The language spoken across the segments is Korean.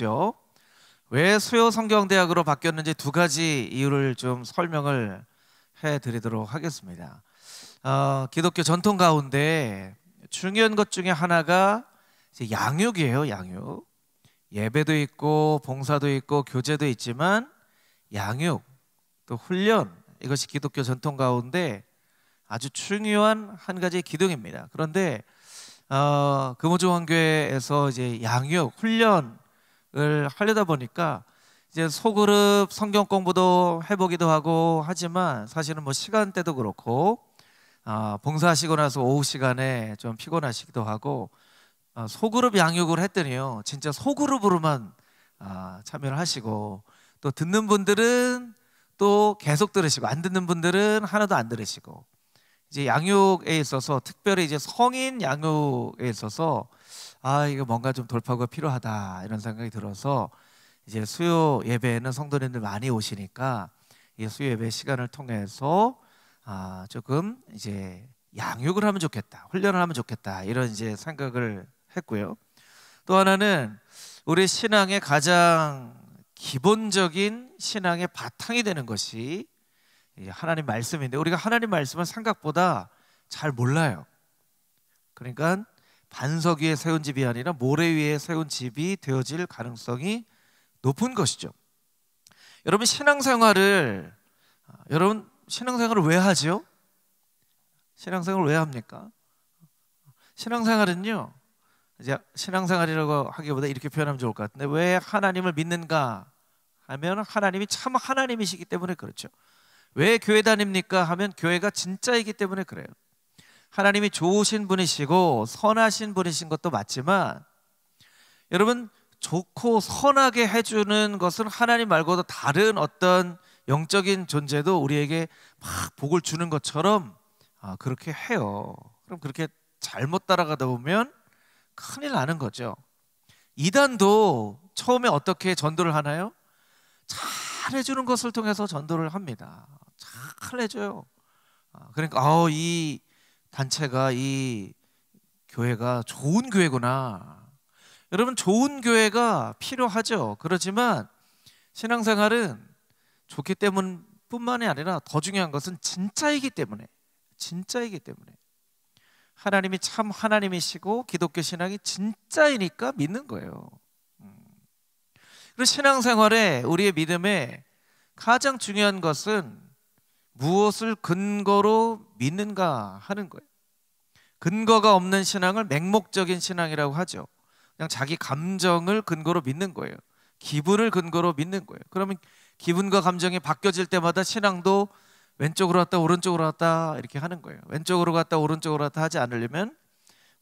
기독교. 왜 수요 성경대학으로 바뀌었는지 두 가지 이유를 좀 설명을 해드리도록 하겠습니다. 기독교 전통 가운데 중요한 것 중에 하나가 이제 양육이에요. 양육. 예배도 있고 봉사도 있고 교제도 있지만 양육, 또 훈련, 이것이 기독교 전통 가운데 아주 중요한 한 가지 기둥입니다. 그런데 금호중앙교회에서 이제 양육, 훈련을 하려다 보니까 이제 소그룹 성경 공부도 해보기도 하고 하지만 사실은 뭐 시간대도 그렇고 봉사하시고 나서 오후 시간에 좀 피곤하시기도 하고 소그룹 양육을 했더니요 진짜 소그룹으로만 참여를 하시고 또 듣는 분들은 또 계속 들으시고 안 듣는 분들은 하나도 안 들으시고 이제 양육에 있어서 특별히 이제 성인 양육에 있어서 이거 뭔가 좀 돌파구가 필요하다 이런 생각이 들어서 이제 수요 예배에는 성도님들 많이 오시니까 이 수요 예배 시간을 통해서 조금 이제 양육을 하면 좋겠다, 훈련을 하면 좋겠다 이런 이제 생각을 했고요. 또 하나는 우리 신앙의 가장 기본적인 신앙의 바탕이 되는 것이 하나님 말씀인데 우리가 하나님 말씀을 생각보다 잘 몰라요. 그러니까 반석 위에 세운 집이 아니라 모래 위에 세운 집이 되어질 가능성이 높은 것이죠. 여러분 신앙생활을 왜 하죠? 신앙생활을 왜 합니까? 신앙생활은요 이제 신앙생활이라고 하기보다 이렇게 표현하면 좋을 것 같은데 왜 하나님을 믿는가 하면 하나님이 참 하나님이시기 때문에 그렇죠. 왜 교회 다닙니까 하면 교회가 진짜이기 때문에 그래요. 하나님이 좋으신 분이시고 선하신 분이신 것도 맞지만 여러분 좋고 선하게 해주는 것은 하나님 말고도 다른 어떤 영적인 존재도 우리에게 막 복을 주는 것처럼 그렇게 해요. 그럼 그렇게 잘못 따라가다 보면 큰일 나는 거죠. 이단도 처음에 어떻게 전도를 하나요? 잘 해주는 것을 통해서 전도를 합니다. 잘 해줘요. 그러니까 이 단체가 이 교회가 좋은 교회구나. 여러분 좋은 교회가 필요하죠. 그렇지만 신앙생활은 좋기 때문뿐만이 아니라 더 중요한 것은 진짜이기 때문에 하나님이 참 하나님이시고 기독교 신앙이 진짜이니까 믿는 거예요. 그리고 신앙생활에 우리의 믿음에 가장 중요한 것은 무엇을 근거로 믿는가 하는 거예요. 근거가 없는 신앙을 맹목적인 신앙이라고 하죠. 그냥 자기 감정을 근거로 믿는 거예요. 기분을 근거로 믿는 거예요. 그러면 기분과 감정이 바뀌어질 때마다 신앙도 왼쪽으로 갔다 오른쪽으로 갔다 이렇게 하는 거예요. 왼쪽으로 갔다 오른쪽으로 갔다 하지 않으려면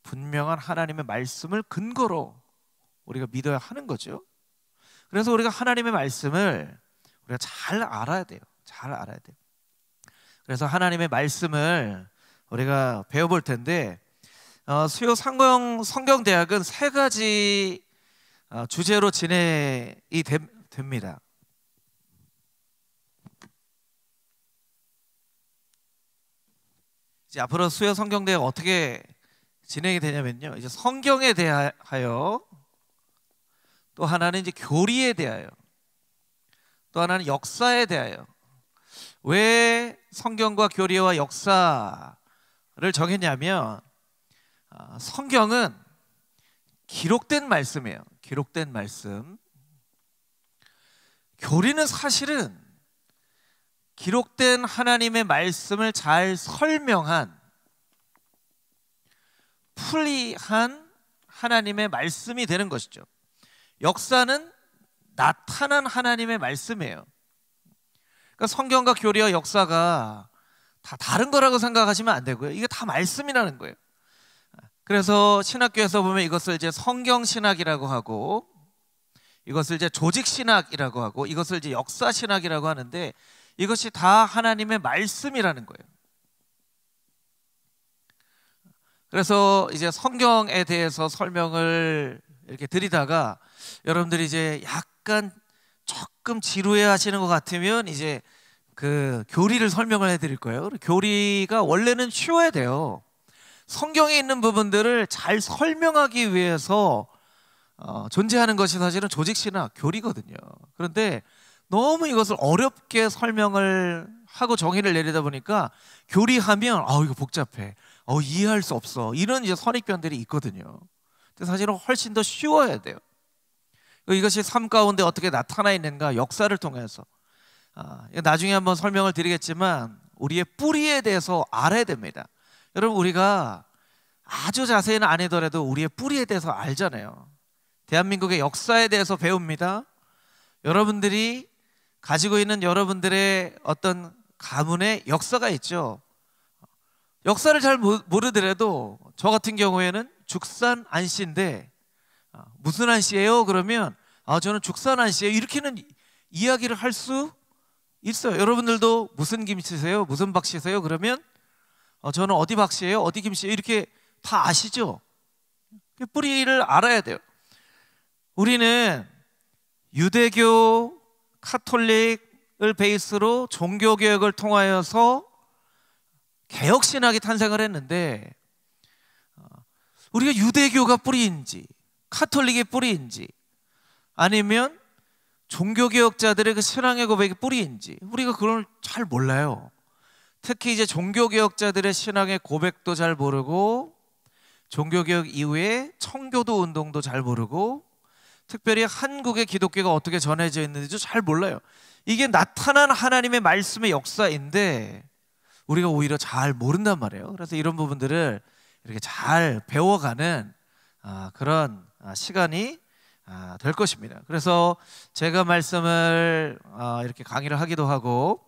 분명한 하나님의 말씀을 근거로 우리가 믿어야 하는 거죠. 그래서 우리가 하나님의 말씀을 우리가 잘 알아야 돼요. 잘 알아야 돼요. 그래서 하나님의 말씀을 우리가 배워볼 텐데 수요 성경대학은 세 가지 주제로 진행이 됩니다. 이제 앞으로 수요 성경대학 어떻게 진행이 되냐면요, 이제 성경에 대하여, 또 하나는 이제 교리에 대하여, 또 하나는 역사에 대하여. 왜 성경과 교리와 역사를 정했냐면 성경은 기록된 말씀이에요. 기록된 말씀. 교리는 사실은 기록된 하나님의 말씀을 잘 설명한 풀이한 하나님의 말씀이 되는 것이죠. 역사는 나타난 하나님의 말씀이에요. 그러니까 성경과 교리와 역사가 다 다른 거라고 생각하시면 안 되고요. 이게 다 말씀이라는 거예요. 그래서 신학교에서 보면 이것을 이제 성경신학이라고 하고 이것을 이제 조직신학이라고 하고 이것을 이제 역사신학이라고 하는데 이것이 다 하나님의 말씀이라는 거예요. 그래서 이제 성경에 대해서 설명을 이렇게 드리다가 여러분들이 이제 약간 조금 지루해 하시는 것 같으면 이제 그 교리를 설명을 해드릴 거예요. 교리가 원래는 쉬워야 돼요. 성경에 있는 부분들을 잘 설명하기 위해서 존재하는 것이 사실은 조직신학, 교리거든요. 그런데 너무 이것을 어렵게 설명을 하고 정의를 내리다 보니까 교리하면 이거 복잡해, 이해할 수 없어, 이런 이제 선입견들이 있거든요. 근데 사실은 훨씬 더 쉬워야 돼요. 이것이 삶 가운데 어떻게 나타나 있는가, 역사를 통해서 나중에 한번 설명을 드리겠지만 우리의 뿌리에 대해서 알아야 됩니다. 여러분, 우리가 아주 자세히는 안 하더라도 우리의 뿌리에 대해서 알잖아요. 대한민국의 역사에 대해서 배웁니다. 여러분들이 가지고 있는 여러분들의 어떤 가문의 역사가 있죠. 역사를 잘 모르더라도 저 같은 경우에는 죽산 안씨인데 무슨 안씨예요? 그러면 저는 죽산 안씨예요, 이렇게는 이야기를 할 수 있어요. 여러분들도 무슨 김씨세요? 무슨 박씨세요? 그러면 저는 어디 박씨예요? 어디 김씨예요? 이렇게 다 아시죠? 뿌리를 알아야 돼요. 우리는 유대교, 카톨릭을 베이스로 종교개혁을 통하여서 개혁신학이 탄생을 했는데 우리가 유대교가 뿌리인지 카톨릭의 뿌리인지 아니면 종교개혁자들의 그 신앙의 고백이 뿌리인지 우리가 그걸 잘 몰라요. 특히 이제 종교개혁자들의 신앙의 고백도 잘 모르고 종교개혁 이후에 청교도 운동도 잘 모르고 특별히 한국의 기독교가 어떻게 전해져 있는지도 잘 몰라요. 이게 나타난 하나님의 말씀의 역사인데 우리가 오히려 잘 모른단 말이에요. 그래서 이런 부분들을 이렇게 잘 배워가는 그런 시간이 될 것입니다. 그래서 제가 말씀을 이렇게 강의를 하기도 하고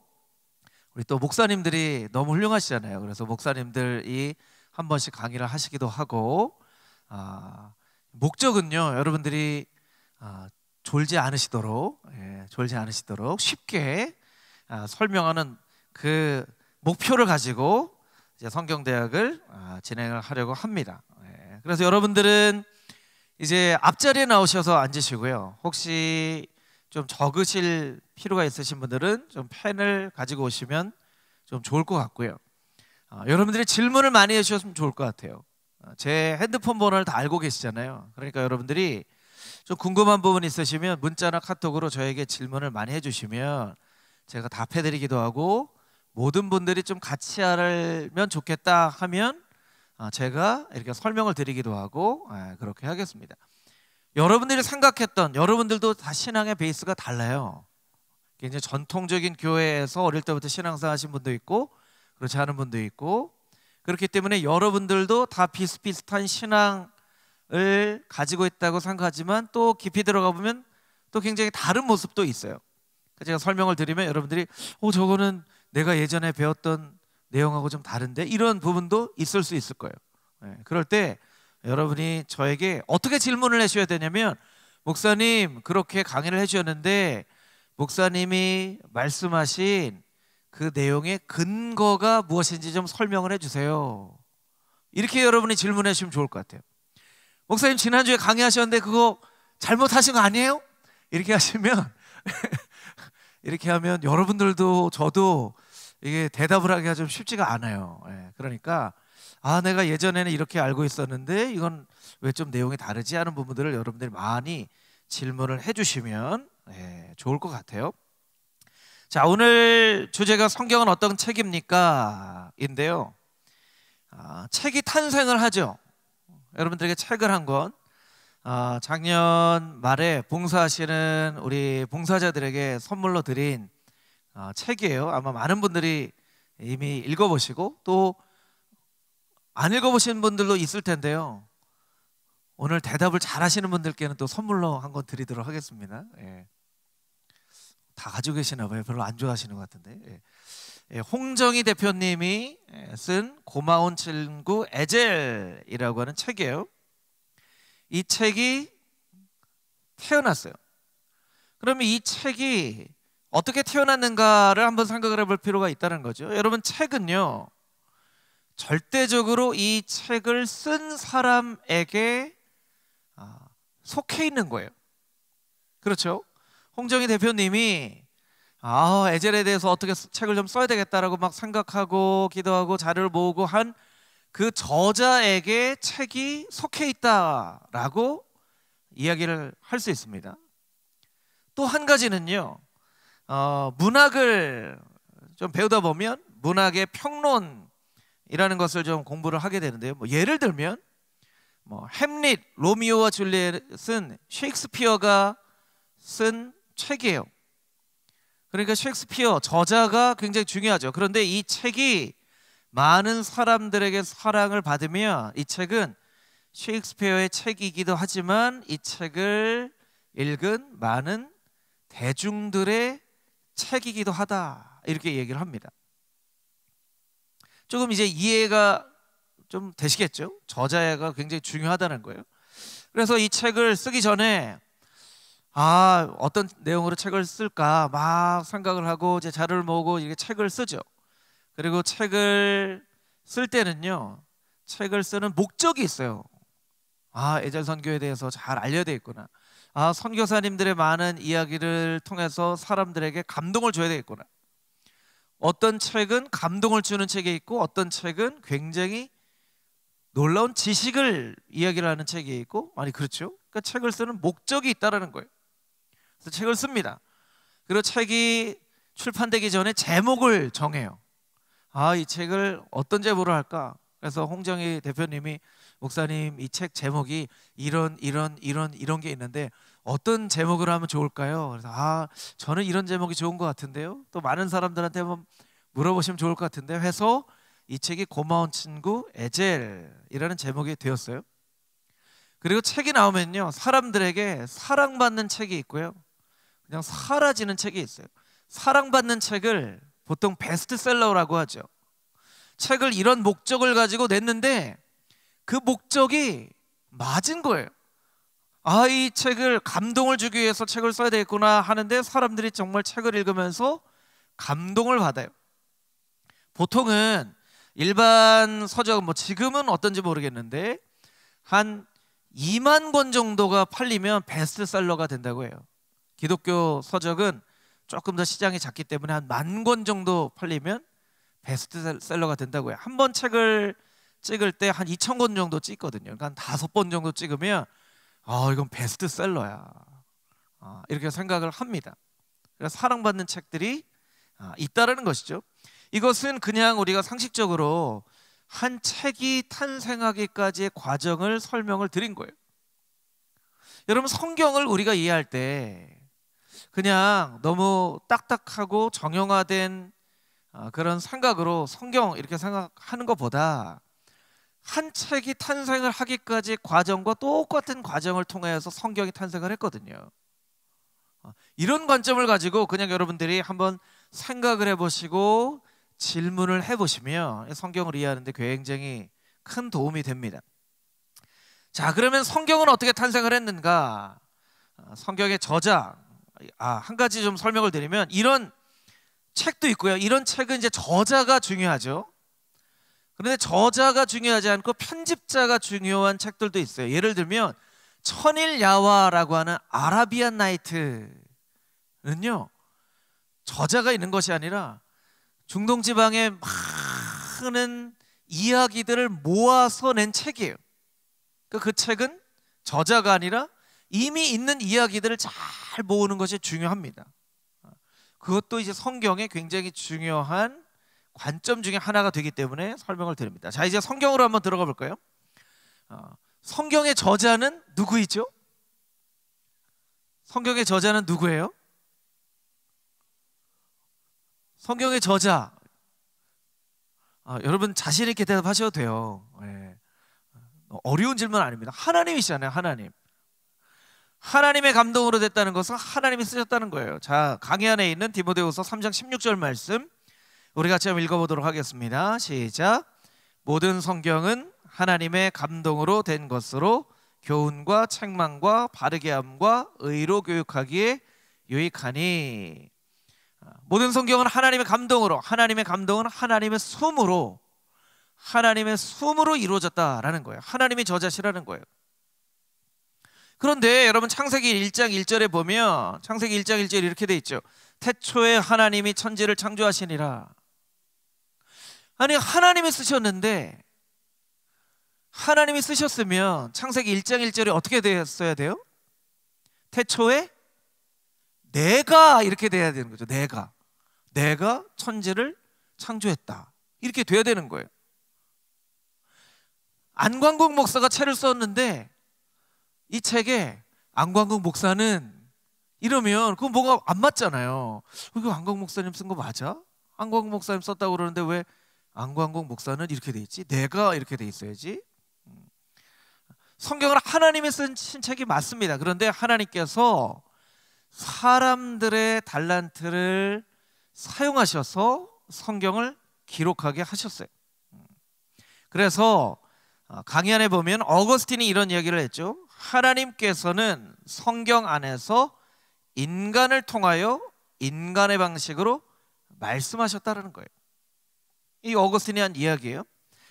우리 또 목사님들이 너무 훌륭하시잖아요. 그래서 목사님들이 한 번씩 강의를 하시기도 하고 목적은요, 여러분들이 졸지 않으시도록 쉽게 설명하는 그 목표를 가지고 이제 성경대학을 진행을 하려고 합니다. 그래서 여러분들은 이제 앞자리에 나오셔서 앉으시고요. 혹시 좀 적으실 필요가 있으신 분들은 좀 펜을 가지고 오시면 좀 좋을 것 같고요. 여러분들이 질문을 많이 해주셨으면 좋을 것 같아요. 제 핸드폰 번호를 다 알고 계시잖아요. 그러니까 여러분들이 좀 궁금한 부분 있으시면 문자나 카톡으로 저에게 질문을 많이 해주시면 제가 답해드리기도 하고 모든 분들이 좀 같이 알면 좋겠다 하면 제가 이렇게 설명을 드리기도 하고 그렇게 하겠습니다. 여러분들이 생각했던 여러분들도 다 신앙의 베이스가 달라요. 이제 전통적인 교회에서 어릴 때부터 신앙생활 하신 분도 있고 그렇지 않은 분도 있고 그렇기 때문에 여러분들도 다 비슷비슷한 신앙을 가지고 있다고 생각하지만 또 깊이 들어가 보면 또 굉장히 다른 모습도 있어요. 제가 설명을 드리면 여러분들이 저거는 내가 예전에 배웠던 내용하고 좀 다른데 이런 부분도 있을 수 있을 거예요. 그럴 때 여러분이 저에게 어떻게 질문을 해주셔야 되냐면 목사님 그렇게 강의를 해주셨는데 목사님이 말씀하신 그 내용의 근거가 무엇인지 좀 설명을 해주세요. 이렇게 여러분이 질문해 주시면 좋을 것 같아요. 목사님 지난주에 강의하셨는데 그거 잘못하신 거 아니에요? 이렇게 하시면 이렇게 하면 여러분들도 저도 이게 대답을 하기가 좀 쉽지가 않아요. 그러니까 내가 예전에는 이렇게 알고 있었는데 이건 왜 좀 내용이 다르지 하는 부분들을 여러분들이 많이 질문을 해주시면 좋을 것 같아요. 자, 오늘 주제가 성경은 어떤 책입니까? 인데요. 책이 탄생을 하죠. 여러분들에게 책을 한 권 작년 말에 봉사하시는 우리 봉사자들에게 선물로 드린 책이에요. 아마 많은 분들이 이미 읽어보시고 또 안 읽어보신 분들도 있을 텐데요. 오늘 대답을 잘 하시는 분들께는 또 선물로 한 권 드리도록 하겠습니다. 다 가지고 계시나 봐요. 별로 안 좋아하시는 것 같은데. 홍정희 대표님이 쓴 고마운 친구 에젤이라고 하는 책이에요. 이 책이 태어났어요. 그러면 이 책이 어떻게 태어났는가를 한번 생각을 해볼 필요가 있다는 거죠. 여러분, 책은요 절대적으로 이 책을 쓴 사람에게 속해 있는 거예요. 그렇죠? 홍정희 대표님이 에젤에 대해서 어떻게 책을 좀 써야 되겠다라고 막 생각하고 기도하고 자료를 모으고 한 그 저자에게 책이 속해 있다라고 이야기를 할 수 있습니다. 또 한 가지는요, 문학을 좀 배우다 보면 문학의 평론이라는 것을 좀 공부를 하게 되는데요. 뭐 예를 들면 햄릿, 로미오와 줄리엣은 셰익스피어가 쓴 책이에요. 그러니까 셰익스피어 저자가 굉장히 중요하죠. 그런데 이 책이 많은 사람들에게 사랑을 받으면 이 책은 셰익스피어의 책이기도 하지만 이 책을 읽은 많은 대중들의 책이기도 하다, 이렇게 얘기를 합니다. 조금 이제 이해가 좀 되시겠죠? 저자가 굉장히 중요하다는 거예요. 그래서 이 책을 쓰기 전에 어떤 내용으로 책을 쓸까 막 생각을 하고 이제 자료를 모으고 이렇게 책을 쓰죠. 그리고 책을 쓸 때는요, 책을 쓰는 목적이 있어요. 에젤 선교에 대해서 잘 알려야 되겠구나. 선교사님들의 많은 이야기를 통해서 사람들에게 감동을 줘야 되겠구나. 어떤 책은 감동을 주는 책이 있고 어떤 책은 굉장히 놀라운 지식을 이야기를 하는 책이 있고, 그렇죠? 그러니까 책을 쓰는 목적이 있다라는 거예요. 그래서 책을 씁니다. 그리고 책이 출판되기 전에 제목을 정해요. 이 책을 어떤 제목으로 할까? 그래서 홍정희 대표님이, 목사님 이 책 제목이 이런 게 있는데 어떤 제목으로 하면 좋을까요? 그래서 저는 이런 제목이 좋은 것 같은데요. 또 많은 사람들한테 한번 물어보시면 좋을 것 같은데요. 해서 이 책이 고마운 친구 에젤이라는 제목이 되었어요. 그리고 책이 나오면요, 사람들에게 사랑받는 책이 있고요, 그냥 사라지는 책이 있어요. 사랑받는 책을 보통 베스트셀러라고 하죠. 책을 이런 목적을 가지고 냈는데 그 목적이 맞은 거예요. 이 책을 감동을 주기 위해서 책을 써야 되겠구나 하는데 사람들이 정말 책을 읽으면서 감동을 받아요. 보통은 일반 서적, 지금은 어떤지 모르겠는데 한 2만 권 정도가 팔리면 베스트셀러가 된다고 해요. 기독교 서적은 조금 더 시장이 작기 때문에 한 10,000권 정도 팔리면 베스트셀러가 된다고 해요. 한 번 책을 찍을 때 한 2,000권 정도 찍거든요. 그러니까 한 5번 정도 찍으면 이건 베스트셀러야, 이렇게 생각을 합니다. 그래서 사랑받는 책들이 있다라는 것이죠. 이것은 그냥 우리가 상식적으로 한 책이 탄생하기까지의 과정을 설명을 드린 거예요. 여러분, 성경을 우리가 이해할 때 그냥 너무 딱딱하고 정형화된 그런 생각으로 성경 이렇게 생각하는 것보다 한 책이 탄생을 하기까지 과정과 똑같은 과정을 통해서 성경이 탄생을 했거든요. 이런 관점을 가지고 그냥 여러분들이 한번 생각을 해보시고 질문을 해보시면 성경을 이해하는데 굉장히 큰 도움이 됩니다. 자, 그러면 성경은 어떻게 탄생을 했는가? 성경의 저자, 한 가지 좀 설명을 드리면, 이런 책도 있고요, 이런 책은 이제 저자가 중요하죠. 그런데 저자가 중요하지 않고 편집자가 중요한 책들도 있어요. 예를 들면 천일야화라고 하는 아라비안 나이트는요, 저자가 있는 것이 아니라 중동 지방의 많은 이야기들을 모아서 낸 책이에요. 그 책은 저자가 아니라 이미 있는 이야기들을 잘 모으는 것이 중요합니다. 그것도 이제 성경의 굉장히 중요한 관점 중에 하나가 되기 때문에 설명을 드립니다. 자, 이제 성경으로 한번 들어가 볼까요? 성경의 저자는 누구이죠? 성경의 저자는 누구예요? 성경의 저자, 여러분 자신 있게 대답하셔도 돼요. 네. 어려운 질문 아닙니다. 하나님이시잖아요. 하나님의 감동으로 됐다는 것은 하나님이 쓰셨다는 거예요. 자, 강의 안에 있는 디모데후서 3장 16절 말씀 우리 같이 한번 읽어보도록 하겠습니다. 시작. 모든 성경은 하나님의 감동으로 된 것으로 교훈과 책망과 바르게 함과 의로 교육하기에 유익하니. 모든 성경은 하나님의 감동으로, 하나님의 감동은 하나님의 숨으로 이루어졌다라는 거예요. 하나님이 저자시라는 거예요. 그런데 여러분, 창세기 1장 1절에 보면, 창세기 1장 1절에 이렇게 돼 있죠. 태초에 하나님이 천지를 창조하시니라. 아니, 하나님이 쓰셨는데, 하나님이 쓰셨으면 창세기 1장 1절에 어떻게 되었어야 돼요? 태초에 내가 이렇게 돼야 되는 거죠. 내가 천지를 창조했다, 이렇게 돼야 되는 거예요. 안광국 목사가 책을 썼는데 이 책에 안광국 목사는 이러면 그건 뭐가 안 맞잖아요. 이거 안광국 목사님 쓴 거 맞아? 안광국 목사님 썼다고 그러는데 왜 안광국 목사는 이렇게 돼 있지? 내가 이렇게 돼 있어야지. 성경을 하나님이 쓴 책이 맞습니다. 그런데 하나님께서 사람들의 달란트를 사용하셔서 성경을 기록하게 하셨어요. 그래서 강의 안에 보면 어거스틴이 이런 이야기를 했죠. 하나님께서는 성경 안에서 인간을 통하여 인간의 방식으로 말씀하셨다는 거예요. 이 어거스틴이 한 이야기예요.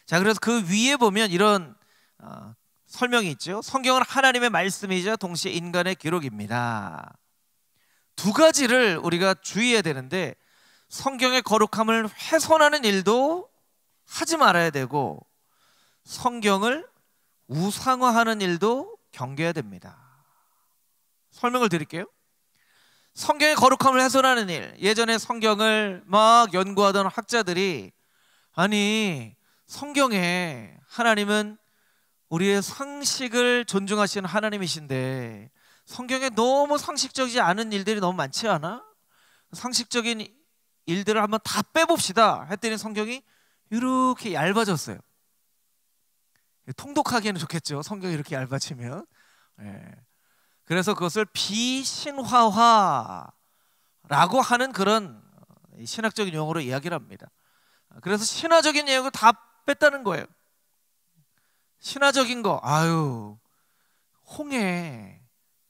자, 그래서 그 위에 보면 이런 설명이 있죠. 성경은 하나님의 말씀이자 동시에 인간의 기록입니다. 두 가지를 우리가 주의해야 되는데, 성경의 거룩함을 훼손하는 일도 하지 말아야 되고 성경을 우상화하는 일도 경계해야 됩니다. 설명을 드릴게요. 성경의 거룩함을 훼손하는 일, 예전에 성경을 막 연구하던 학자들이, 아니 성경에 하나님은 우리의 상식을 존중하시는 하나님이신데 성경에 너무 상식적이지 않은 일들이 너무 많지 않아? 상식적인 일들을 한번 다 빼봅시다 했더니 성경이 이렇게 얇아졌어요. 통독하기에는 좋겠죠, 성경이 이렇게 얇아지면. 그래서 그것을 비신화화라고 하는 그런 신학적인 용어로 이야기를 합니다. 그래서 신화적인 내용을 다 뺐다는 거예요. 신화적인 거, 아유 홍해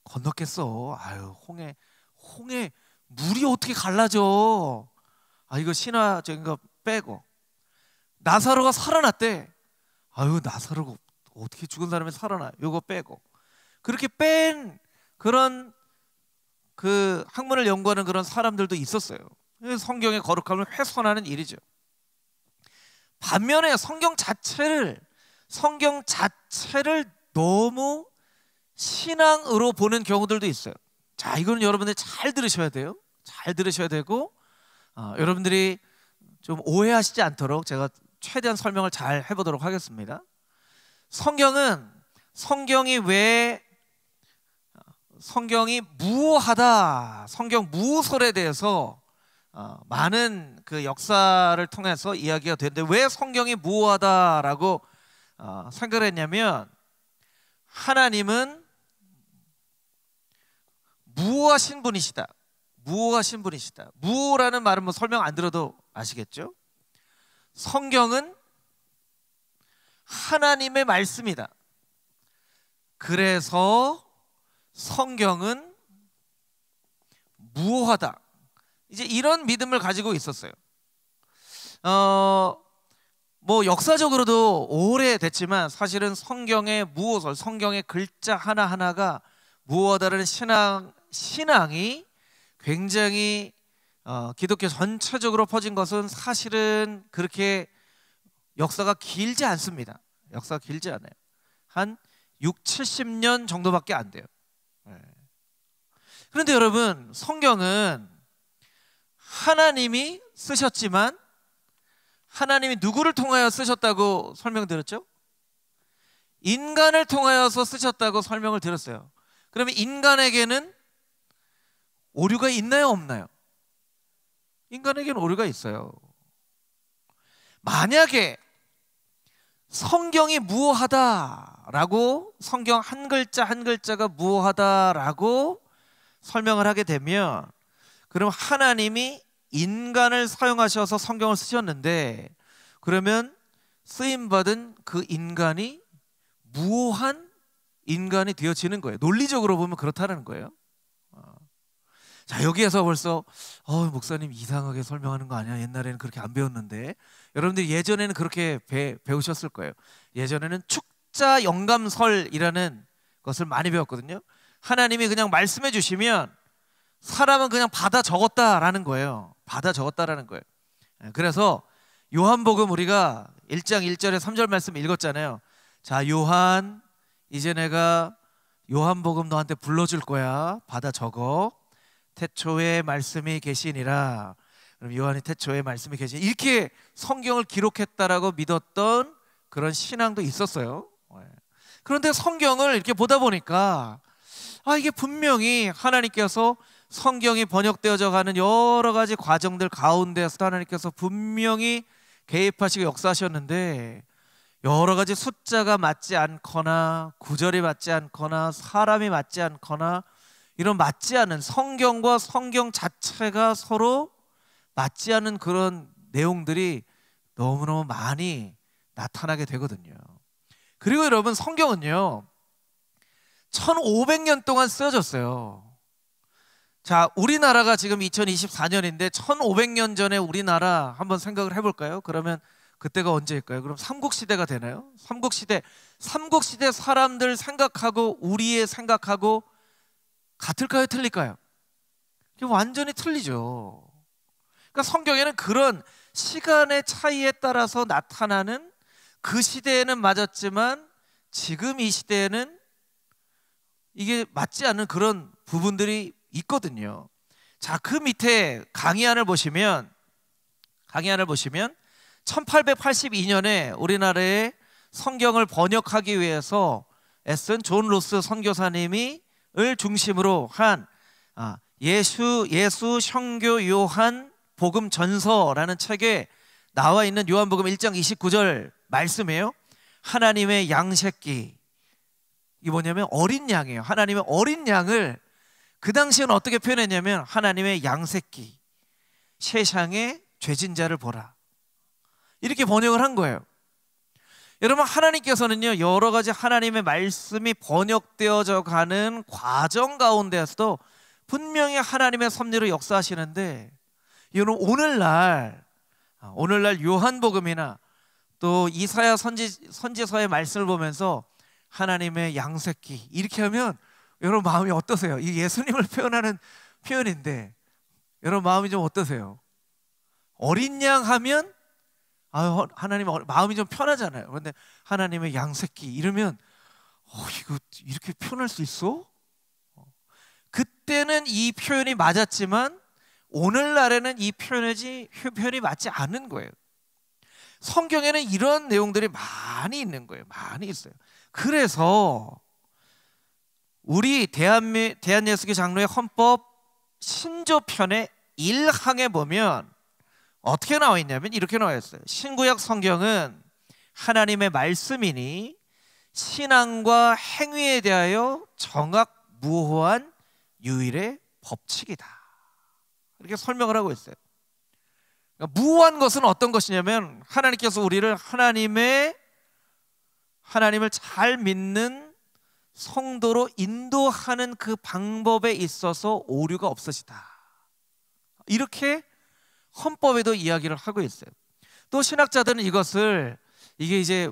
건넜겠어, 아유 홍해 물이 어떻게 갈라져, 이거 신화적인 거 빼고, 나사로가 살아났대, 아유 나사로가 어떻게 죽은 사람이 살아나, 이거 빼고, 그렇게 뺀 그런 그 학문을 연구하는 그런 사람들도 있었어요. 성경의 거룩함을 훼손하는 일이죠. 반면에 성경 자체를 너무 신앙으로 보는 경우들도 있어요. 자, 이거는 여러분들 잘 들으셔야 돼요. 잘 들으셔야 되고, 여러분들이 좀 오해하시지 않도록 제가 최대한 설명을 잘 해보도록 하겠습니다. 성경이 무오하다, 성경 무오설에 대해서 많은 그 역사를 통해서 이야기가 되는데, 왜 성경이 무오하다라고 생각을 했냐면, 하나님은 무오하신 분이시다. 무오라는 말은 뭐 설명 안 들어도 아시겠죠? 성경은 하나님의 말씀이다. 그래서 성경은 무오하다, 이제 이런 믿음을 가지고 있었어요. 뭐 역사적으로도 오래됐지만 사실은 성경의 무오설, 성경의 글자 하나하나가 무오하다라는 신앙이 굉장히 기독교 전체적으로 퍼진 것은 사실은 그렇게 역사가 길지 않습니다. 역사가 길지 않아요. 한 6, 70년 정도밖에 안 돼요. 그런데 여러분, 성경은 하나님이 쓰셨지만 하나님이 누구를 통하여 쓰셨다고 설명드렸죠? 인간을 통하여서 쓰셨다고 설명을 드렸어요. 그러면 인간에게는 오류가 있나요, 없나요? 인간에게는 오류가 있어요. 만약에 성경이 무오하다라고, 성경 한 글자 한 글자가 무오하다라고 설명을 하게 되면, 그럼 하나님이 인간을 사용하셔서 성경을 쓰셨는데, 그러면 쓰임받은 그 인간이 무오한 인간이 되어지는 거예요. 논리적으로 보면 그렇다는 거예요. 자, 여기에서 벌써 목사님 이상하게 설명하는 거 아니야? 옛날에는 그렇게 안 배웠는데. 여러분들이 예전에는 그렇게 배우셨을 거예요. 예전에는 축자 영감설이라는 것을 많이 배웠거든요. 하나님이 그냥 말씀해 주시면 사람은 그냥 받아 적었다라는 거예요. 그래서 요한복음 우리가 1장 1절에 3절 말씀 읽었잖아요. 자, 요한, 이제 내가 요한복음 너한테 불러줄 거야. 받아 적어. 태초에 말씀이 계시니라. 그럼 요한이 태초에 말씀이 계시니, 이렇게 성경을 기록했다라고 믿었던 그런 신앙도 있었어요. 그런데 성경을 이렇게 보다 보니까 이게 분명히 하나님께서 성경이 번역되어져 가는 여러 가지 과정들 가운데서 하나님께서 분명히 개입하시고 역사하셨는데, 여러 가지 숫자가 맞지 않거나 구절이 맞지 않거나 사람이 맞지 않거나 이런 맞지 않은, 성경과 성경 자체가 서로 맞지 않은 그런 내용들이 너무너무 많이 나타나게 되거든요. 그리고 여러분, 성경은요 1500년 동안 쓰여졌어요. 자, 우리나라가 지금 2024년인데 1500년 전에 우리나라 한번 생각을 해볼까요? 그러면 그때가 언제일까요? 그럼 삼국시대가 되나요? 삼국시대 사람들 생각하고 우리의 생각하고 같을까요? 틀릴까요? 완전히 틀리죠. 그러니까 성경에는 그런 시간의 차이에 따라서 나타나는, 그 시대에는 맞았지만 지금 이 시대에는 이게 맞지 않는 그런 부분들이 있거든요. 자, 그 밑에 강의안을 보시면 1882년에 우리나라에 성경을 번역하기 위해서 애쓴 존 로스 선교사님이 을 중심으로 한 예수 성교 요한 복음 전서라는 책에 나와 있는 요한복음 1장 29절 말씀이에요. 하나님의 양새끼, 이게 뭐냐면 어린 양이에요. 하나님의 어린 양을 그 당시에는 어떻게 표현했냐면 하나님의 양새끼, 세상의 죄진 자를 보라, 이렇게 번역을 한 거예요. 여러분, 하나님께서는요 여러 가지 하나님의 말씀이 번역되어져 가는 과정 가운데서도 분명히 하나님의 섭리로 역사하시는데, 여러분 오늘날 요한복음이나 또 이사야 선지서의 말씀을 보면서 하나님의 양새끼 이렇게 하면 여러분 마음이 어떠세요? 이 예수님을 표현하는 표현인데 여러분 마음이 좀 어떠세요? 어린 양 하면 하나님 마음이 좀 편하잖아요. 그런데 하나님의 양새끼 이러면 이거 이렇게 표현할 수 있어? 그때는 이 표현이 맞았지만 오늘날에는 이 표현이 맞지 않는 거예요. 성경에는 이런 내용들이 많이 있는 거예요. 많이 있어요. 그래서 우리 대한예수교 장로의 헌법 신조편의 1항에 보면 어떻게 나와 있냐면 이렇게 나와 있어요. 신구약 성경은 하나님의 말씀이니 신앙과 행위에 대하여 정확무호한 유일의 법칙이다, 이렇게 설명을 하고 있어요. 그러니까 무호한 것은 어떤 것이냐면 하나님께서 우리를 하나님을 잘 믿는 성도로 인도하는 그 방법에 있어서 오류가 없으시다, 이렇게 헌법에도 이야기를 하고 있어요. 또 신학자들은 이게 이제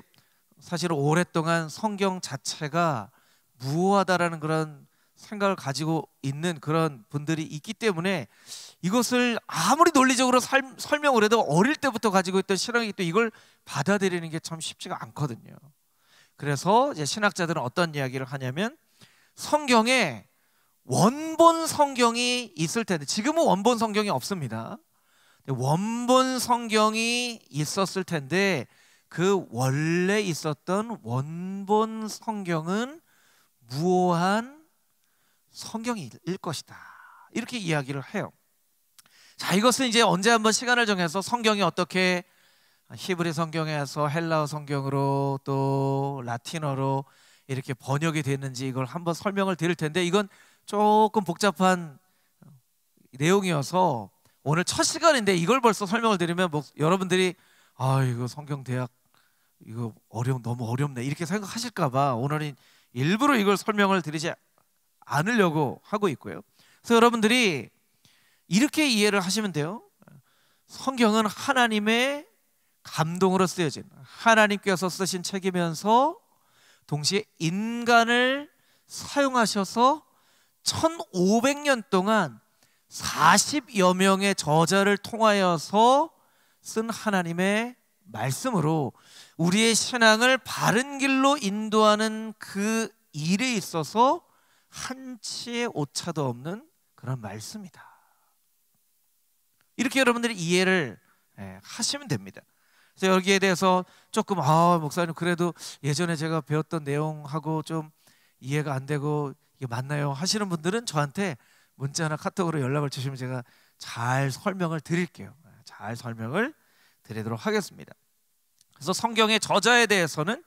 사실 오랫동안 성경 자체가 무호하다라는 그런 생각을 가지고 있는 그런 분들이 있기 때문에 이것을 아무리 논리적으로 설명을 해도 어릴 때부터 가지고 있던 신앙이기 때문에 이걸 받아들이는 게 참 쉽지가 않거든요. 그래서 이제 신학자들은 어떤 이야기를 하냐면 성경에 원본 성경이 있을 텐데, 지금은 원본 성경이 없습니다. 원본 성경이 있었을 텐데 그 원래 있었던 원본 성경은 무호한 성경일 것이다, 이렇게 이야기를 해요. 자, 이것은 이제 언제 한번 시간을 정해서 성경이 어떻게 히브리 성경에서 헬라어 성경으로 또 라틴어로 이렇게 번역이 됐는지 이걸 한번 설명을 드릴 텐데, 이건 조금 복잡한 내용이어서 오늘 첫 시간인데 이걸 벌써 설명을 드리면 여러분들이 이거 성경 대학 이거 너무 어렵네 이렇게 생각하실까봐 오늘은 일부러 이걸 설명을 드리지 않으려고 하고 있고요. 그래서 여러분들이 이렇게 이해를 하시면 돼요. 성경은 하나님의 감동으로 쓰여진, 하나님께서 쓰신 책이면서 동시에 인간을 사용하셔서 1500년 동안 40여 명의 저자를 통하여서 쓴 하나님의 말씀으로 우리의 신앙을 바른 길로 인도하는 그 일에 있어서 한치의 오차도 없는 그런 말씀이다. 이렇게 여러분들이 이해를 하시면 됩니다. 그래서 여기에 대해서 조금 목사님 그래도 예전에 제가 배웠던 내용하고 좀 이해가 안 되고 이게 맞나요? 하시는 분들은 저한테 문자나 카톡으로 연락을 주시면 제가 잘 설명을 드릴게요. 잘 설명을 드리도록 하겠습니다. 그래서 성경의 저자에 대해서는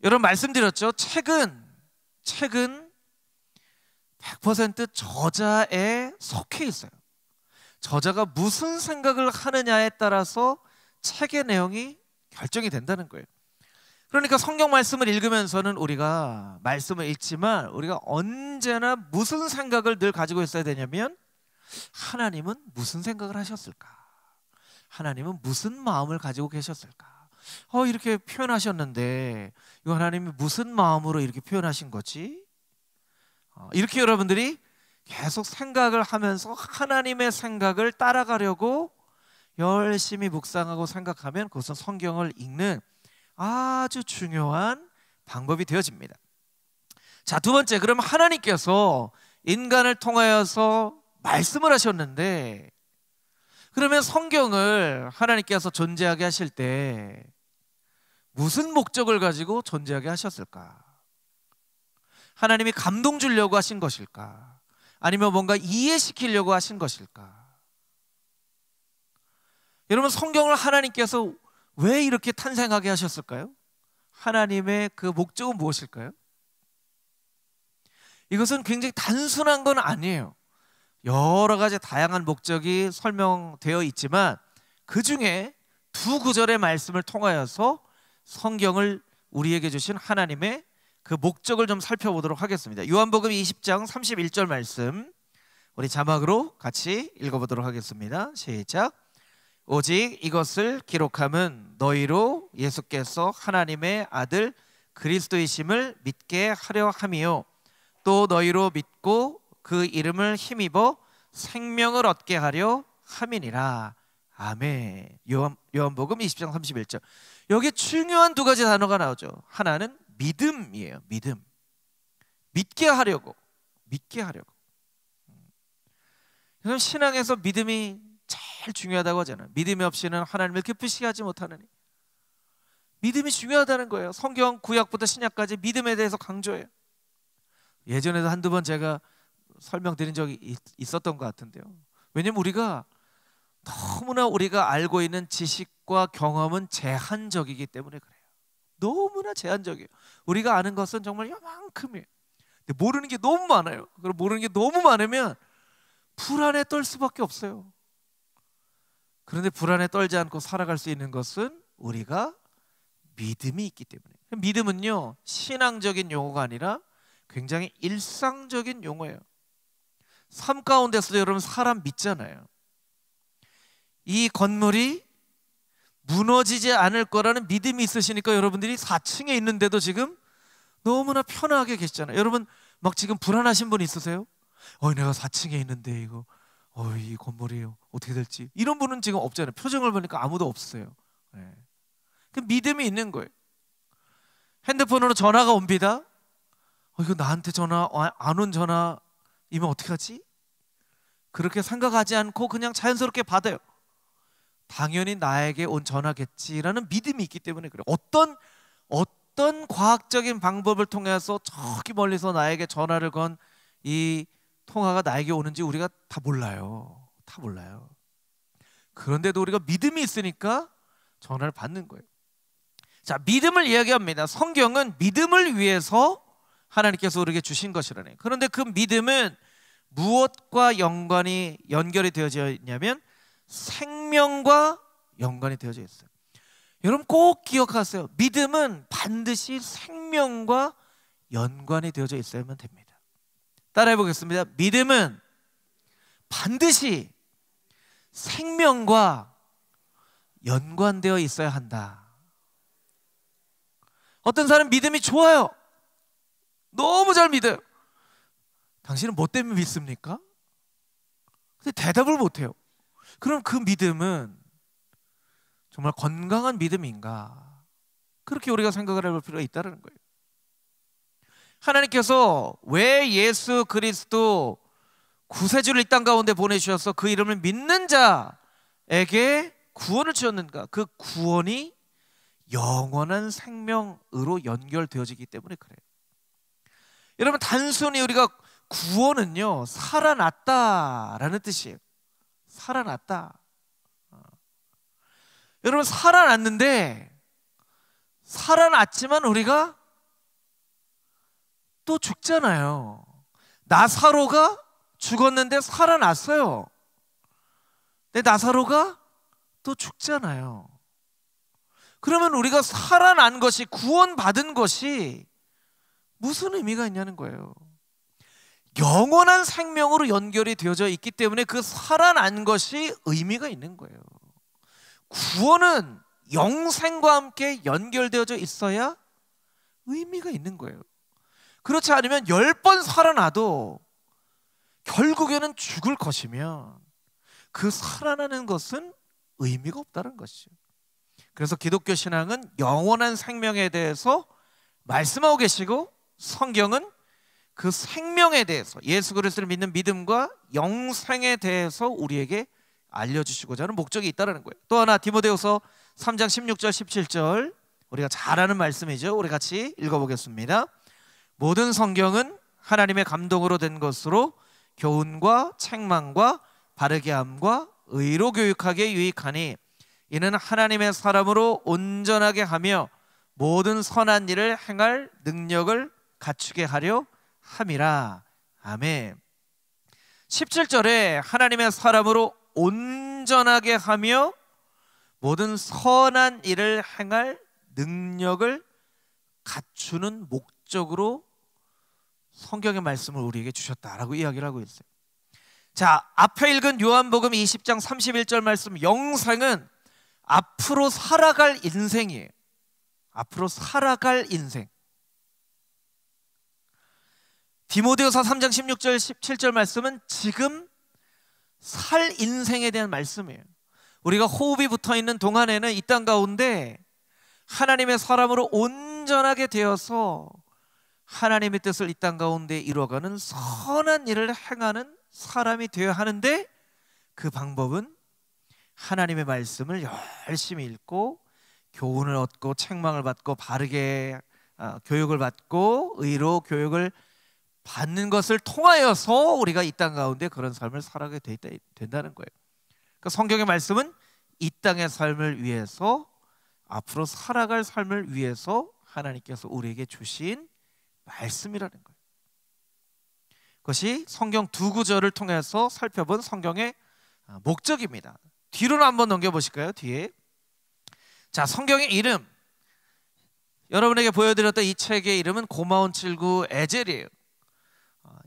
여러분 말씀드렸죠. 책은 100% 저자에 속해 있어요. 저자가 무슨 생각을 하느냐에 따라서 책의 내용이 결정이 된다는 거예요. 그러니까 성경 말씀을 읽으면서는 우리가 말씀을 읽지만 우리가 언제나 무슨 생각을 늘 가지고 있어야 되냐면, 하나님은 무슨 생각을 하셨을까? 하나님은 무슨 마음을 가지고 계셨을까? 이렇게 표현하셨는데 이 하나님이 무슨 마음으로 이렇게 표현하신 거지? 이렇게 여러분들이 계속 생각을 하면서 하나님의 생각을 따라가려고 열심히 묵상하고 생각하면 그것은 성경을 읽는 아주 중요한 방법이 되어집니다. 자, 두 번째, 그럼 하나님께서 인간을 통하여서 말씀을 하셨는데, 그러면 성경을 하나님께서 존재하게 하실 때 무슨 목적을 가지고 존재하게 하셨을까? 하나님이 감동 주려고 하신 것일까? 아니면 뭔가 이해시키려고 하신 것일까? 여러분, 성경을 하나님께서 왜 이렇게 탄생하게 하셨을까요? 하나님의 그 목적은 무엇일까요? 이것은 굉장히 단순한 건 아니에요. 여러 가지 다양한 목적이 설명되어 있지만 그 중에 두 구절의 말씀을 통하여서 성경을 우리에게 주신 하나님의 그 목적을 좀 살펴보도록 하겠습니다. 요한복음 20장 31절 말씀 우리 자막으로 같이 읽어보도록 하겠습니다. 시작. 오직 이것을 기록함은 너희로 예수께서 하나님의 아들 그리스도이심을 믿게 하려 함이요 또 너희로 믿고 그 이름을 힘입어 생명을 얻게 하려 함이니라. 아멘. 요한복음 20장 31절. 여기 중요한 두 가지 단어가 나오죠. 하나는 믿음이에요. 믿음. 믿게 하려고. 그럼 신앙에서 믿음이 제일 중요하다고 하잖아요. 믿음이 없이는 하나님을 기쁘시게 하지 못하느니. 믿음이 중요하다는 거예요. 성경 구약부터 신약까지 믿음에 대해서 강조해요. 예전에도 한두 번 제가 설명드린 적이 있었던 것 같은데요. 왜냐면 우리가 너무나 우리가 알고 있는 지식과 경험은 제한적이기 때문에 그래요. 너무나 제한적이에요. 우리가 아는 것은 정말 요만큼이에요. 근데 모르는 게 너무 많아요. 그리고 모르는 게 너무 많으면 불안에 떨 수밖에 없어요. 그런데 불안에 떨지 않고 살아갈 수 있는 것은 우리가 믿음이 있기 때문에. 믿음은요, 신앙적인 용어가 아니라 굉장히 일상적인 용어예요. 삶 가운데서도 여러분 사람 믿잖아요. 이 건물이 무너지지 않을 거라는 믿음이 있으시니까 여러분들이 4층에 있는데도 지금 너무나 편하게 계시잖아요. 여러분 막 지금 불안하신 분 있으세요? 내가 4층에 있는데 이거 이 건물이 어떻게 될지, 이런 분은 지금 없잖아요. 표정을 보니까 아무도 없어요. 네. 그 믿음이 있는 거예요. 핸드폰으로 전화가 옵니다. 이거 나한테 전화 안 온 전화이면 어떡하지? 그렇게 생각하지 않고 그냥 자연스럽게 받아요. 당연히 나에게 온 전화겠지라는 믿음이 있기 때문에 그래요. 어떤 과학적인 방법을 통해서 저기 멀리서 나에게 전화를 건 이 통화가 나에게 오는지 우리가 다 몰라요. 그런데도 우리가 믿음이 있으니까 전화를 받는 거예요. 자, 믿음을 이야기합니다. 성경은 믿음을 위해서 하나님께서 우리에게 주신 것이라네요. 그런데 그 믿음은 무엇과 연결이 되어져 있냐면 생명과 연관이 되어져 있어요. 여러분 꼭 기억하세요. 믿음은 반드시 생명과 연관이 되어져 있어야만 됩니다. 따라해 보겠습니다. 믿음은 반드시 생명과 연관되어 있어야 한다. 어떤 사람 믿음이 좋아요. 너무 잘 믿어요. 당신은 뭐 때문에 믿습니까? 근데 대답을 못해요. 그럼 그 믿음은 정말 건강한 믿음인가? 그렇게 우리가 생각을 해볼 필요가 있다는 거예요. 하나님께서 왜 예수 그리스도 구세주를 이 땅 가운데 보내주셔서 그 이름을 믿는 자에게 구원을 주셨는가? 그 구원이 영원한 생명으로 연결되어지기 때문에 그래요. 여러분, 단순히 우리가 구원은요, 살아났다라는 뜻이에요. 살아났다. 여러분, 살아났는데, 살아났지만 우리가 또 죽잖아요. 나사로가 죽었는데 살아났어요. 근데 나사로가 또 죽잖아요. 그러면 우리가 살아난 것이, 구원받은 것이 무슨 의미가 있냐는 거예요. 영원한 생명으로 연결이 되어져 있기 때문에 그 살아난 것이 의미가 있는 거예요. 구원은 영생과 함께 연결되어져 있어야 의미가 있는 거예요. 그렇지 않으면 10번 살아나도 결국에는 죽을 것이면 그 살아나는 것은 의미가 없다는 것이죠. 그래서 기독교 신앙은 영원한 생명에 대해서 말씀하고 계시고, 성경은 그 생명에 대해서, 예수 그리스도를 믿는 믿음과 영생에 대해서 우리에게 알려주시고자 하는 목적이 있다는 거예요. 또 하나, 디모데후서 3장 16절 17절, 우리가 잘 아는 말씀이죠. 우리 같이 읽어보겠습니다. 모든 성경은 하나님의 감동으로 된 것으로 교훈과 책망과 바르게 함과 의로 교육하기에 유익하니 이는 하나님의 사람으로 온전하게 하며 모든 선한 일을 행할 능력을 갖추게 하려 함이라. 아멘. 17절에 하나님의 사람으로 온전하게 하며 모든 선한 일을 행할 능력을 갖추는 목적으로 성경의 말씀을 우리에게 주셨다라고 이야기를 하고 있어요. 자, 앞에 읽은 요한복음 20장 31절 말씀, 영생은 앞으로 살아갈 인생이에요. 앞으로 살아갈 인생. 디모데후서 3장 16절 17절 말씀은 지금 살 인생에 대한 말씀이에요. 우리가 호흡이 붙어있는 동안에는 이 땅 가운데 하나님의 사람으로 온전하게 되어서 하나님의 뜻을 이 땅 가운데 이루어가는 선한 일을 행하는 사람이 되어야 하는데, 그 방법은 하나님의 말씀을 열심히 읽고 교훈을 얻고 책망을 받고 바르게 교육을 받고 의로 교육을 받는 것을 통하여서 우리가 이 땅 가운데 그런 삶을 살아가게 된다는 거예요. 그러니까 성경의 말씀은 이 땅의 삶을 위해서, 앞으로 살아갈 삶을 위해서 하나님께서 우리에게 주신 말씀이라는 거예요. 그것이 성경 두 구절을 통해서 살펴본 성경의 목적입니다. 뒤로 한번 넘겨보실까요? 뒤에. 자, 성경의 이름, 여러분에게 보여드렸던 이 책의 이름은 고마운 친구 에젤이에요.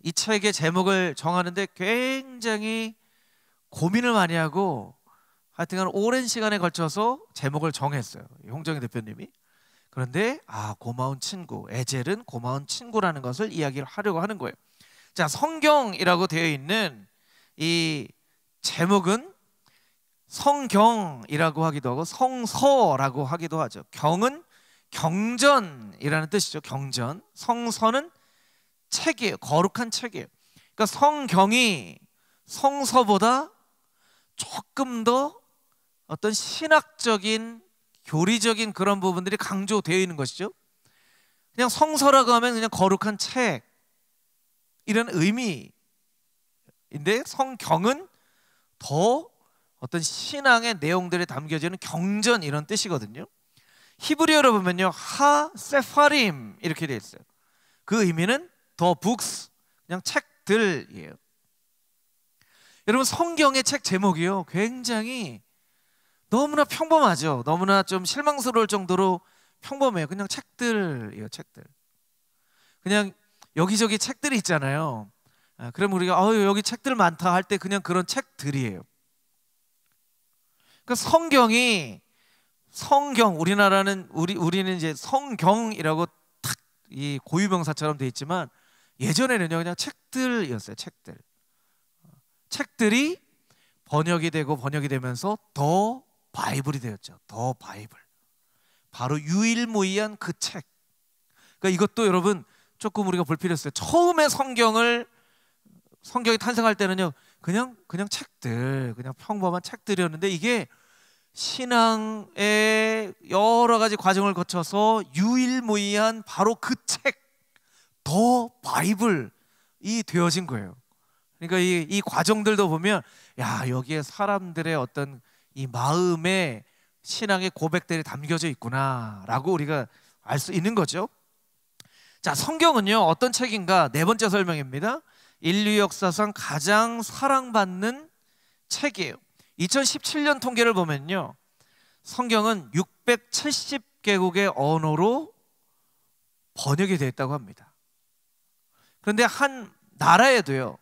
이 책의 제목을 정하는데 굉장히 고민을 많이 하고, 하여튼간 오랜 시간에 걸쳐서 제목을 정했어요, 홍정희 대표님이. 그런데 고마운 친구, 에젤은 고마운 친구라는 것을 이야기를 하려고 하는 거예요. 자, 성경이라고 되어 있는 이 제목은 성경이라고 하기도 하고 성서라고 하기도 하죠. 경은 경전이라는 뜻이죠. 경전. 성서는 책이에요. 거룩한 책이에요. 그러니까 성경이 성서보다 조금 더 어떤 신학적인, 교리적인 그런 부분들이 강조되어 있는 것이죠. 그냥 성서라고 하면 그냥 거룩한 책, 이런 의미인데, 성경은 더 어떤 신앙의 내용들이 담겨지는 경전, 이런 뜻이거든요. 히브리어로 보면요, 하세파림 이렇게 되어 있어요. 그 의미는 the books, 그냥 책들이에요. 여러분, 성경의 책 제목이요, 굉장히 너무나 평범하죠. 너무나 좀 실망스러울 정도로 평범해요. 그냥 책들이에요. 책들. 그냥 여기저기 책들이 있잖아요. 그럼 우리가 여기 책들 많다 할 때 그냥 그런 책들이에요. 그러니까 성경, 우리는 이제 성경이라고 탁 이 고유명사처럼 돼 있지만, 예전에는요 그냥 책들이었어요. 책들이 번역이 되면서 더 바이블이 되었죠. 더 바이블. 바로 유일무이한 그 책. 그러니까 이것도 여러분 조금 우리가 볼 필요 있어요. 처음에 성경이 탄생할 때는요, 그냥 책들, 그냥 평범한 책들이었는데, 이게 신앙의 여러 가지 과정을 거쳐서 유일무이한 바로 그 책, 더 바이블이 되어진 거예요. 그러니까 이 과정들도 보면, 야, 여기에 사람들의 어떤 이 마음의 신앙의 고백들이 담겨져 있구나라고 우리가 알 수 있는 거죠. 자, 성경은요, 어떤 책인가? 네 번째 설명입니다. 인류 역사상 가장 사랑받는 책이에요. 2017년 통계를 보면요, 성경은 670개국의 언어로 번역이 되어 있다고 합니다. 그런데 한 나라에도요,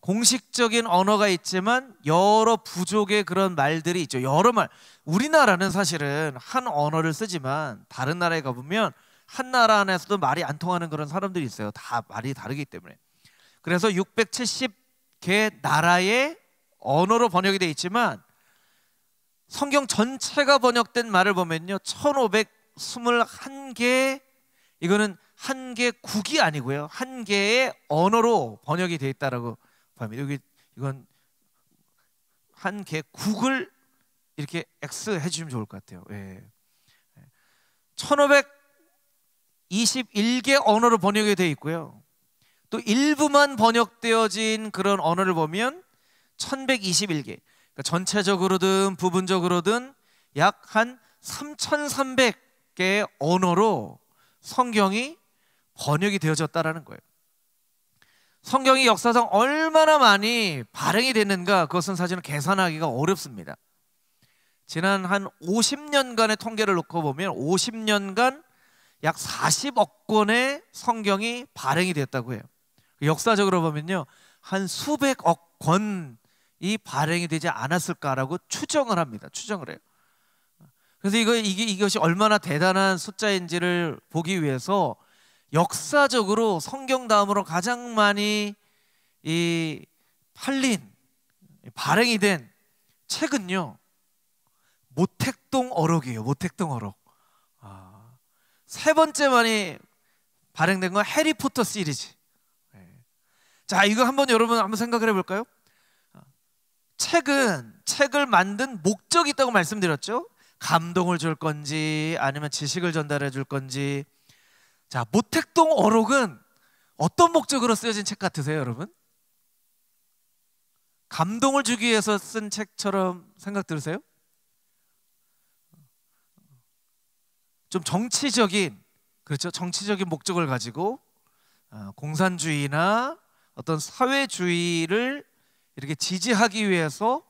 공식적인 언어가 있지만 여러 부족의 그런 말들이 있죠. 여러 말. 우리나라는 사실은 한 언어를 쓰지만 다른 나라에 가보면 한 나라 안에서도 말이 안 통하는 그런 사람들이 있어요. 다 말이 다르기 때문에. 그래서 670개 나라의 언어로 번역이 되어 있지만 성경 전체가 번역된 말을 보면요, 1521개, 이거는 한 개 국이 아니고요, 한 개의 언어로 번역이 되어 있다라고 합니다. 이건 한 개 국을 이렇게 X 해주시면 좋을 것 같아요. 예. 1521개 언어로 번역이 되어 있고요, 또 일부만 번역되어진 그런 언어를 보면 1121개, 그러니까 전체적으로든 부분적으로든 약 한 3300개의 언어로 성경이 번역이 되어졌다라는 거예요. 성경이 역사상 얼마나 많이 발행이 됐는가, 그것은 사실은 계산하기가 어렵습니다. 지난 한 50년간의 통계를 놓고 보면 50년간 약 40억 권의 성경이 발행이 됐다고 해요. 역사적으로 보면요, 한 수백억 권이 발행이 되지 않았을까라고 추정을 합니다. 추정을 해요. 그래서 이것이 얼마나 대단한 숫자인지를 보기 위해서 역사적으로 성경 다음으로 가장 많이 발행이 된 책은요, 모택동 어록이에요. 모택동 어록. 세 번째 많이 발행된 건 해리포터 시리즈. 자, 이거 여러분 한번 생각을 해볼까요? 책을 만든 목적이 있다고 말씀드렸죠. 감동을 줄 건지 아니면 지식을 전달해 줄 건지. 자, 모택동 어록은 어떤 목적으로 쓰여진 책 같으세요, 여러분? 감동을 주기 위해서 쓴 책처럼 생각 들으세요? 좀 정치적인, 그렇죠? 정치적인 목적을 가지고 공산주의나 어떤 사회주의를 이렇게 지지하기 위해서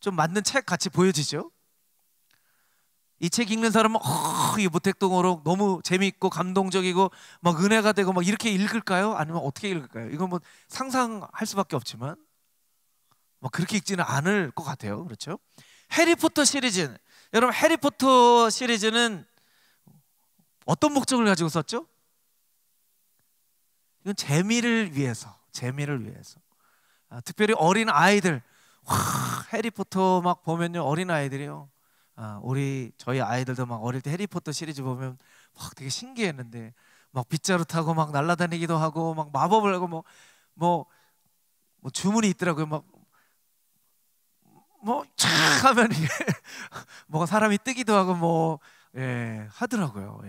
좀 만든 책 같이 보여지죠? 이 책 읽는 사람은 이 모택동 어록 너무 재미있고 감동적이고 막 은혜가 되고 막 이렇게 읽을까요? 아니면 어떻게 읽을까요? 이건 뭐 상상할 수밖에 없지만 막 그렇게 읽지는 않을 것 같아요. 그렇죠? 해리포터 시리즈는, 여러분, 해리포터 시리즈는 어떤 목적을 가지고 썼죠? 이건 재미를 위해서. 특별히 어린 아이들, 해리포터 막 보면요, 어린 아이들이요, 저희 아이들도 막 어릴 때 해리포터 시리즈 보면 막 되게 신기했는데, 막 빗자루 타고 막 날아다니기도 하고 막 마법을 하고 뭐 주문이 있더라고요. 촥 하면 뭐가 사람이 뜨기도 하고 하더라고요.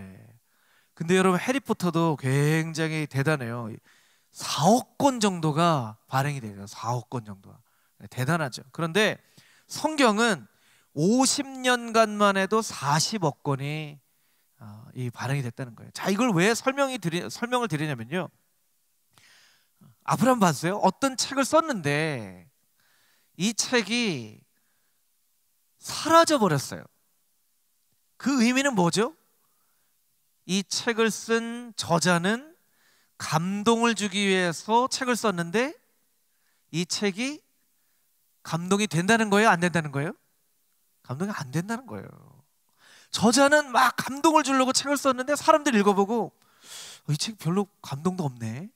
근데 여러분, 해리포터도 굉장히 대단해요. 4억 권 정도가 발행이 돼요. 4억 권 정도가. 대단하죠. 그런데 성경은 50년간만 해도 40억 권이 발행이 됐다는 거예요. 자, 이걸 왜 설명을 드리냐면요, 아브라함 봤어요? 어떤 책을 썼는데 이 책이 사라져 버렸어요. 그 의미는 뭐죠? 이 책을 쓴 저자는 감동을 주기 위해서 책을 썼는데 이 책이 감동이 된다는 거예요? 안 된다는 거예요? 감동이 안 된다는 거예요. 저자는 막 감동을 주려고 책을 썼는데 사람들이 읽어보고 이 책 별로 감동도 없네,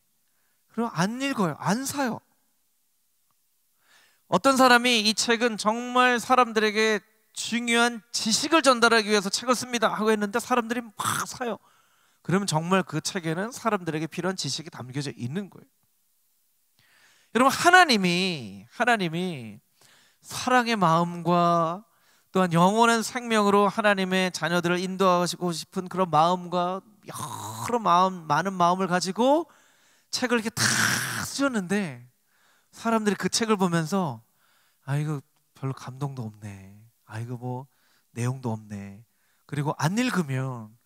그럼 안 읽어요. 안 사요. 어떤 사람이 이 책은 정말 사람들에게 중요한 지식을 전달하기 위해서 책을 씁니다 하고 했는데 사람들이 막 사요. 그러면 정말 그 책에는 사람들에게 필요한 지식이 담겨져 있는 거예요. 여러분, 하나님이 사랑의 마음과 또한 영원한 생명으로 하나님의 자녀들을 인도하시고 싶은 그런 마음과 여러 많은 마음을 가지고 책을 이렇게 다 쓰셨는데, 사람들이 그 책을 보면서 이거 별로 감동도 없네, 이거 뭐 내용도 없네, 그리고 안 읽으면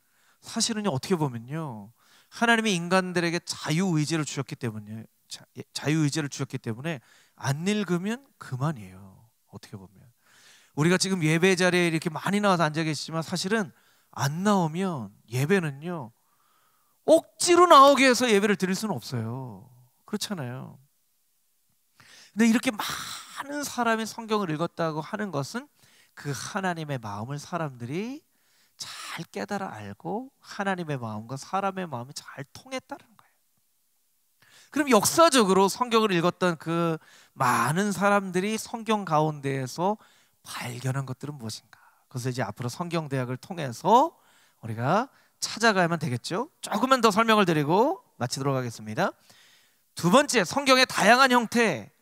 사실은 어떻게 보면요, 하나님이 인간들에게 자유의지를 주셨기 때문에 안 읽으면 그만이에요. 어떻게 보면 우리가 지금 예배 자리에 이렇게 많이 나와서 앉아 계시지만, 사실은 안 나오면 예배는요, 억지로 나오게 해서 예배를 드릴 수는 없어요. 그렇잖아요. 근데 이렇게 많은 사람이 성경을 읽었다고 하는 것은 그 하나님의 마음을 사람들이 잘 깨달아 알고 하나님의 마음과 사람의 마음이 잘 통했다는 거예요. 그럼 역사적으로 성경을 읽었던 그 많은 사람들이 성경 가운데에서 발견한 것들은 무엇인가? 그래서 이제 앞으로 성경대학을 통해서 우리가 찾아가야만 되겠죠. 조금만 더 설명을 드리고 마치도록 하겠습니다. 두 번째, 성경의 다양한 형태,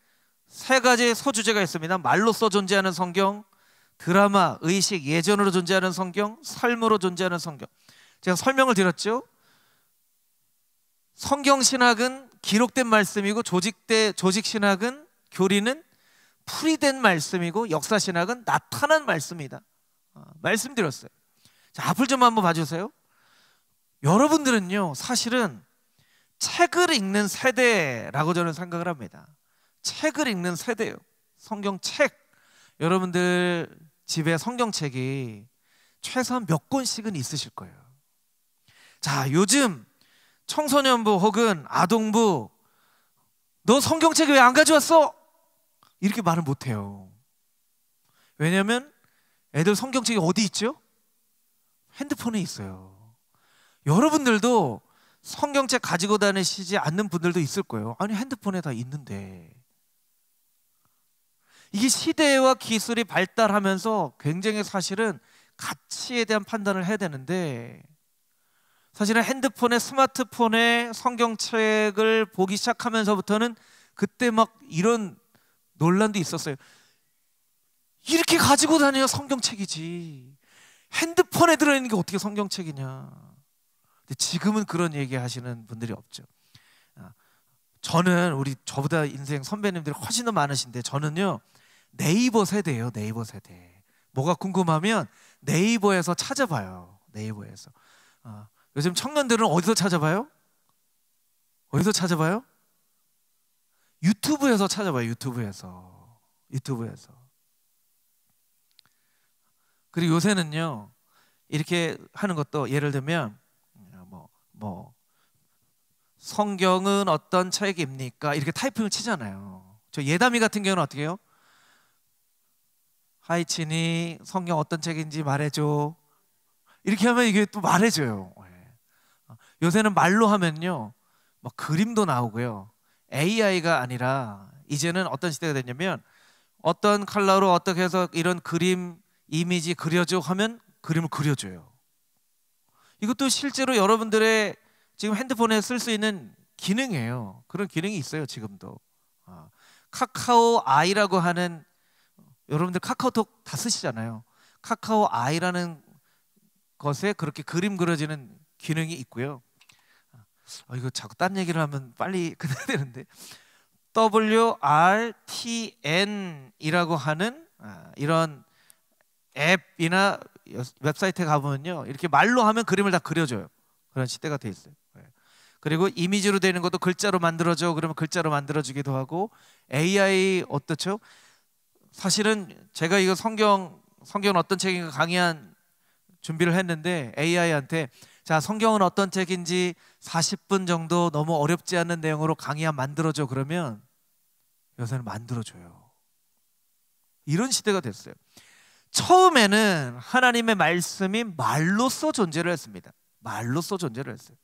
세 가지 소주제가 있습니다. 말로써 존재하는 성경, 드라마, 의식, 예전으로 존재하는 성경, 삶으로 존재하는 성경. 제가 설명을 드렸죠. 성경신학은 기록된 말씀이고, 조직신학은, 교리는 풀이된 말씀이고, 역사신학은 나타난 말씀이다. 말씀드렸어요. 자, 앞을 좀 한번 봐주세요. 여러분들은요, 사실은 책을 읽는 세대라고 저는 생각을 합니다. 책을 읽는 세대예요. 성경책. 여러분들 집에 성경책이 최소한 몇 권씩은 있으실 거예요. 자, 요즘 청소년부 혹은 아동부, 너 성경책 왜 안 가져왔어? 이렇게 말을 못해요. 왜냐하면 애들 성경책이 어디 있죠? 핸드폰에 있어요. 여러분들도 성경책 가지고 다니시지 않는 분들도 있을 거예요. 아니, 핸드폰에 다 있는데. 이게 시대와 기술이 발달하면서 굉장히 사실은 가치에 대한 판단을 해야 되는데, 사실은 핸드폰에, 스마트폰에 성경책을 보기 시작하면서부터는 그때 막 이런 논란도 있었어요. 이렇게 가지고 다녀야 성경책이지, 핸드폰에 들어있는 게 어떻게 성경책이냐. 근데 지금은 그런 얘기 하시는 분들이 없죠. 저는 저보다 인생 선배님들이 훨씬 더 많으신데, 저는요 네이버 세대예요. 네이버 세대. 뭐가 궁금하면 네이버에서 찾아봐요. 네이버에서. 요즘 청년들은 어디서 찾아봐요? 어디서 찾아봐요? 유튜브에서 찾아봐요. 유튜브에서. 그리고 요새는요, 이렇게 하는 것도, 예를 들면 성경은 어떤 책입니까? 이렇게 타이핑을 치잖아요. 저 예담이 같은 경우는 어떻게 해요? 하이친이 성경 어떤 책인지 말해줘. 이렇게 하면 이게 또 말해줘요. 요새는 말로 하면요, 막 그림도 나오고요. AI가 아니라 이제는 어떤 시대가 됐냐면, 어떤 컬러로 어떻게 해서 이런 그림, 이미지 그려줘 하면 그림을 그려줘요. 이것도 실제로 여러분들의 지금 핸드폰에 쓸 수 있는 기능이에요. 그런 기능이 있어요. 지금도. 카카오 아이라고 하는, 여러분들 카카오톡 다 쓰시잖아요. 카카오 아이라는 것에 그렇게 그림 그려지는 기능이 있고요. 이거 자꾸 딴 얘기를 하면 빨리 끝내야 되는데, WRTN이라고 하는 이런 앱이나 웹사이트에 가보면요, 이렇게 말로 하면 그림을 다 그려줘요. 그런 시대가 돼 있어요. 그리고 이미지로 되는 것도 글자로 만들어줘. 그러면 글자로 만들어주기도 하고. AI 어떻죠? 사실은 제가 이거 성경 어떤 책인가 강의한 준비를 했는데, AI한테 자, 성경은 어떤 책인지 40분 정도 너무 어렵지 않은 내용으로 강의 한 만들어줘. 그러면 요새는 만들어줘요. 이런 시대가 됐어요. 처음에는 하나님의 말씀이 말로써 존재를 했습니다. 말로써 존재를 했어요.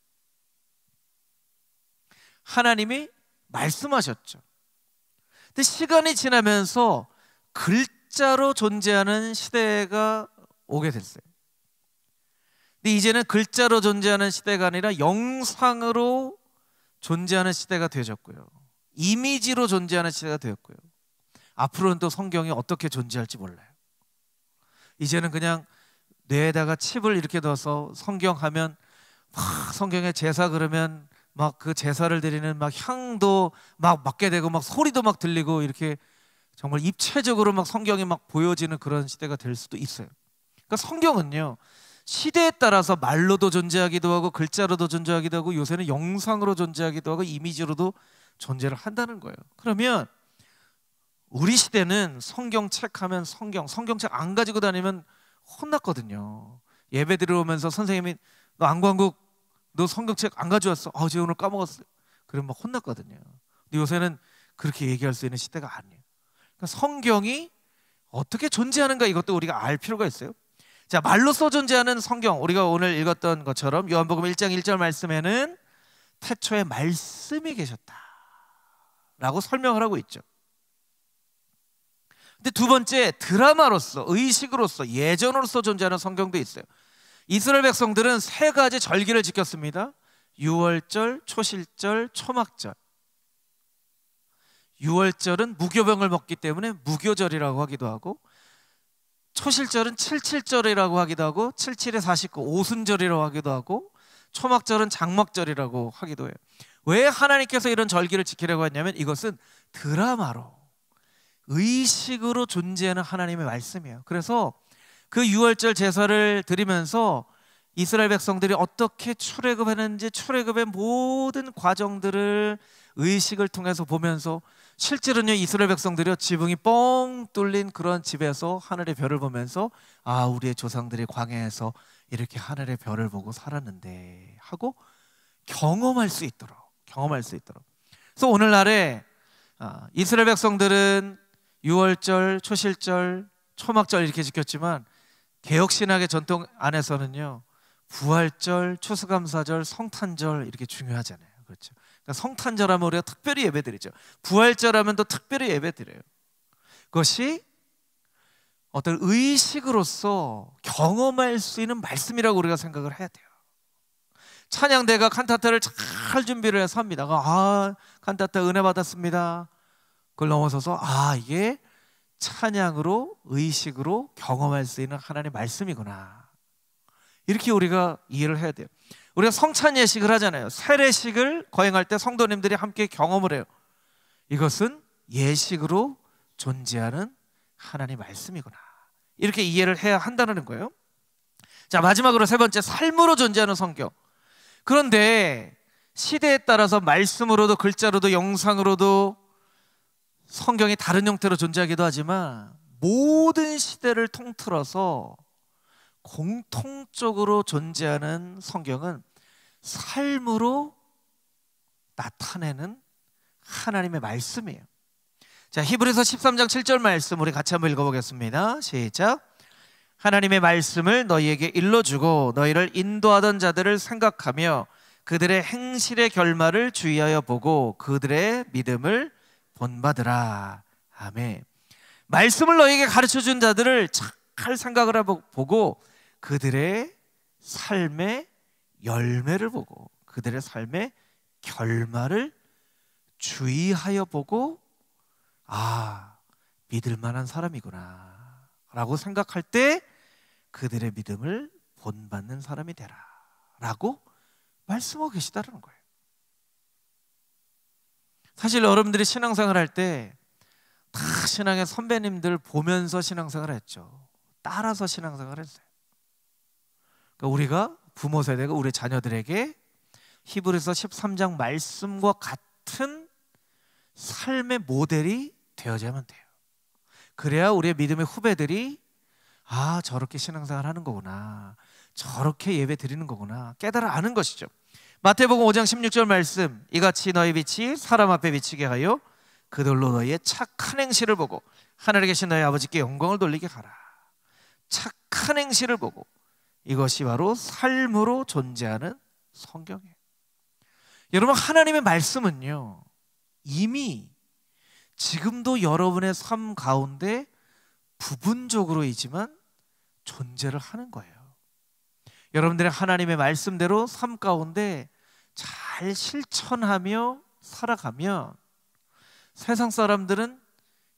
하나님이 말씀하셨죠. 근데 시간이 지나면서 글자로 존재하는 시대가 오게 됐어요. 근데 이제는 글자로 존재하는 시대가 아니라 영상으로 존재하는 시대가 되어졌고요. 이미지로 존재하는 시대가 되었고요. 앞으로는 또 성경이 어떻게 존재할지 몰라요. 이제는 그냥 뇌에다가 칩을 이렇게 넣어서 성경하면 막 성경에 제사 그러면 막 그 제사를 드리는 막 향도 막 맡게 되고 막 소리도 막 들리고 이렇게 정말 입체적으로 막 성경이 막 보여지는 그런 시대가 될 수도 있어요. 그러니까 성경은요, 시대에 따라서 말로도 존재하기도 하고 글자로도 존재하기도 하고 요새는 영상으로 존재하기도 하고 이미지로도 존재를 한다는 거예요. 그러면 우리 시대는 성경책 하면 성경책 안 가지고 다니면 혼났거든요. 예배 들어오면서 선생님이 너 안광국 너 성경책 안 가져왔어? 제가 오늘 까먹었어요. 그러면 막 혼났거든요. 근데 요새는 그렇게 얘기할 수 있는 시대가 아니에요. 그러니까 성경이 어떻게 존재하는가 이것도 우리가 알 필요가 있어요. 자, 말로써 존재하는 성경, 우리가 오늘 읽었던 것처럼 요한복음 1장 1절 말씀에는 태초에 말씀이 계셨다 라고 설명을 하고 있죠. 근데 두 번째, 드라마로서, 의식으로서, 예전으로서 존재하는 성경도 있어요. 이스라엘 백성들은 세 가지 절기를 지켰습니다. 유월절, 초실절, 초막절. 유월절은 무교병을 먹기 때문에 무교절이라고 하기도 하고, 초실절은 칠칠절이라고 하기도 하고, 77에 49 오순절이라고 하기도 하고, 초막절은 장막절이라고 하기도 해요. 왜 하나님께서 이런 절기를 지키려고 했냐면 이것은 드라마로, 의식으로 존재하는 하나님의 말씀이에요. 그래서 그 유월절 제사를 드리면서 이스라엘 백성들이 어떻게 출애굽했는지 출애굽의 모든 과정들을 의식을 통해서 보면서, 실제로는요 이스라엘 백성들이요 지붕이 뻥 뚫린 그런 집에서 하늘의 별을 보면서 우리의 조상들이 광야에서 이렇게 하늘의 별을 보고 살았는데 하고 경험할 수 있도록. 그래서 오늘날에 이스라엘 백성들은 유월절, 초실절, 초막절 이렇게 지켰지만 개혁신학의 전통 안에서는요 부활절, 추수감사절, 성탄절 이렇게 중요하잖아요. 그렇죠? 그러니까 성탄절하면 우리가 특별히 예배드리죠. 부활절하면 또 특별히 예배드려요. 그것이 어떤 의식으로서 경험할 수 있는 말씀이라고 우리가 생각을 해야 돼요. 찬양대가 칸타타를 잘 준비를 해서 합니다. 칸타타 은혜 받았습니다. 그걸 넘어서서 이게 찬양으로 의식으로 경험할 수 있는 하나님의 말씀이구나, 이렇게 우리가 이해를 해야 돼요. 우리가 성찬 예식을 하잖아요. 세례식을 거행할 때 성도님들이 함께 경험을 해요. 이것은 예식으로 존재하는 하나님의 말씀이구나, 이렇게 이해를 해야 한다는 거예요. 자, 마지막으로 세 번째, 삶으로 존재하는 성경. 그런데 시대에 따라서 말씀으로도 글자로도 영상으로도 성경이 다른 형태로 존재하기도 하지만 모든 시대를 통틀어서 공통적으로 존재하는 성경은 삶으로 나타내는 하나님의 말씀이에요. 자, 히브리서 13장 7절 말씀 우리 같이 한번 읽어보겠습니다. 시작. 하나님의 말씀을 너희에게 일러주고 너희를 인도하던 자들을 생각하며 그들의 행실의 결말을 주의하여 보고 그들의 믿음을 본받으라. 아멘. 말씀을 너희에게 가르쳐준 자들을 잘 생각을 보고 그들의 삶의 열매를 보고 그들의 삶의 결말을 주의하여 보고 믿을 만한 사람이구나 라고 생각할 때 그들의 믿음을 본받는 사람이 되라 라고 말씀하고 계시다는 거예요. 사실 여러분들이 신앙생활 할 때 다 신앙의 선배님들 보면서 신앙생활 했죠. 따라서 신앙생활 했어요. 그러니까 우리가 부모 세대가 우리 자녀들에게 히브리서 13장 말씀과 같은 삶의 모델이 되어야만 돼요. 그래야 우리의 믿음의 후배들이 저렇게 신앙생활 하는 거구나, 저렇게 예배 드리는 거구나 깨달아 아는 것이죠. 마태복음 5장 16절 말씀, 이같이 너희 빛이 사람 앞에 비치게 하여 그들로 너희의 착한 행실을 보고 하늘에 계신 너희 아버지께 영광을 돌리게 하라. 착한 행실을 보고, 이것이 바로 삶으로 존재하는 성경이에요. 여러분, 하나님의 말씀은요 이미 지금도 여러분의 삶 가운데 부분적으로이지만 존재를 하는 거예요. 여러분들의 하나님의 말씀대로 삶 가운데 잘 실천하며 살아가면 세상 사람들은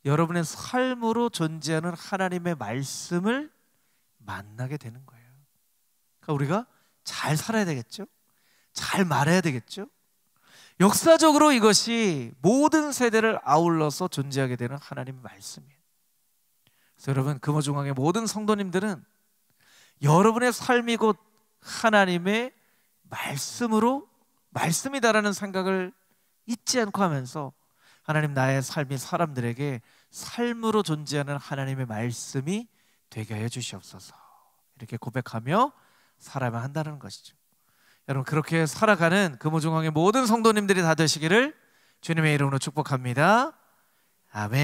여러분의 삶으로 존재하는 하나님의 말씀을 만나게 되는 거예요. 그러니까 우리가 잘 살아야 되겠죠? 잘 말해야 되겠죠? 역사적으로 이것이 모든 세대를 아울러서 존재하게 되는 하나님의 말씀이에요. 그래서 여러분, 금호중앙의 모든 성도님들은 여러분의 삶이 곧 하나님의 말씀으로 말씀이다라는 생각을 잊지 않고 하면서 하나님, 나의 삶이 사람들에게 삶으로 존재하는 하나님의 말씀이 되게 하여 주시옵소서, 이렇게 고백하며 살아야만 한다는 것이죠. 여러분, 그렇게 살아가는 금호중앙의 모든 성도님들이 다 되시기를 주님의 이름으로 축복합니다. 아멘.